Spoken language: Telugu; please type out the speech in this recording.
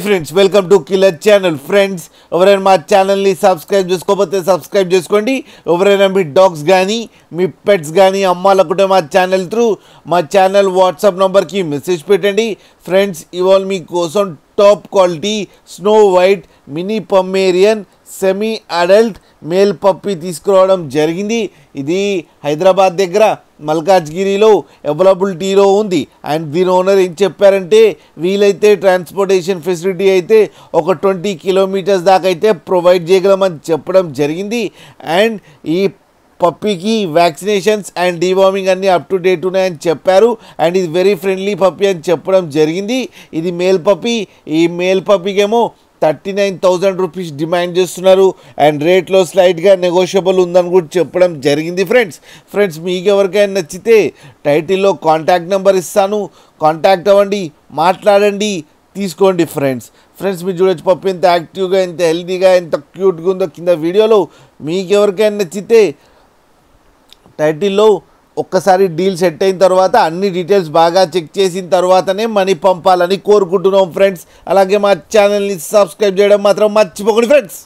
Friends welcome to killer channel. Friends ఎవరైనా మా ఛానల్ని సబ్స్క్రైబ్ చేసుకోకపోతే సబ్స్క్రైబ్ చేసుకోండి. ఎవరైనా మీ డాగ్స్ కానీ మీ పెట్స్ కానీ అమ్మాలనుకుంటే మా ఛానల్ త్రూ మా ఛానల్ వాట్సాప్ నెంబర్కి మెసేజ్ పెట్టండి. ఫ్రెండ్స్ ఇవాళ మీకోసం top quality snow white mini Pomeranian semi adult male puppy తీసుకురావడం జరిగింది. ఇది హైదరాబాద్ దగ్గర మల్కాజ్గిరిలో అవైలబిలిటీలో ఉంది. అండ్ దీని ఓనర్ ఏం చెప్పారంటే వీలైతే ట్రాన్స్పోర్టేషన్ ఫెసిలిటీ అయితే ఒక 20 కిలోమీటర్స్ దాకా అయితే ప్రొవైడ్ చేయగలమని చెప్పడం జరిగింది. అండ్ ఈ పప్పీకి వ్యాక్సినేషన్స్ అండ్ డీవార్మింగ్ అన్నీ అప్ టు డేట్ ఉన్నాయని చెప్పారు. అండ్ ఇది వెరీ ఫ్రెండ్లీ పప్పీ అని చెప్పడం జరిగింది. ఇది మేల్ పప్పీ. ఈ మేల్ పప్పీకేమో 39,000 రూపీస్ డిమాండ్ చేస్తున్నారు. అండ్ రేట్లో స్లైట్గా నెగోషియబుల్ ఉందని కూడా చెప్పడం జరిగింది. ఫ్రెండ్స్ మీకు ఎవరికైనా నచ్చితే టైటిల్లో కాంటాక్ట్ నెంబర్ ఇస్తాను, కాంటాక్ట్ అవ్వండి, మాట్లాడండి, తీసుకోండి. ఫ్రెండ్స్ మీరు చూడొచ్చు పప్పు ఎంత యాక్టివ్గా, ఎంత హెల్తీగా, ఎంత క్యూట్గా ఉందో కింద వీడియోలో. మీకు ఎవరికైనా నచ్చితే టైటిల్లో ఒక్కసారి డీల్ సెట్ అయిన తర్వాత అన్ని డీటెయిల్స్ బాగా చెక్ చేసిన తర్వాతనే మనీ పంపాలని కోరుకుంటున్నాం. ఫ్రెండ్స్ అలాగే మా ఛానల్ని సబ్స్క్రైబ్ చేయడం మాత్రం మర్చిపోకండి. ఫ్రెండ్స్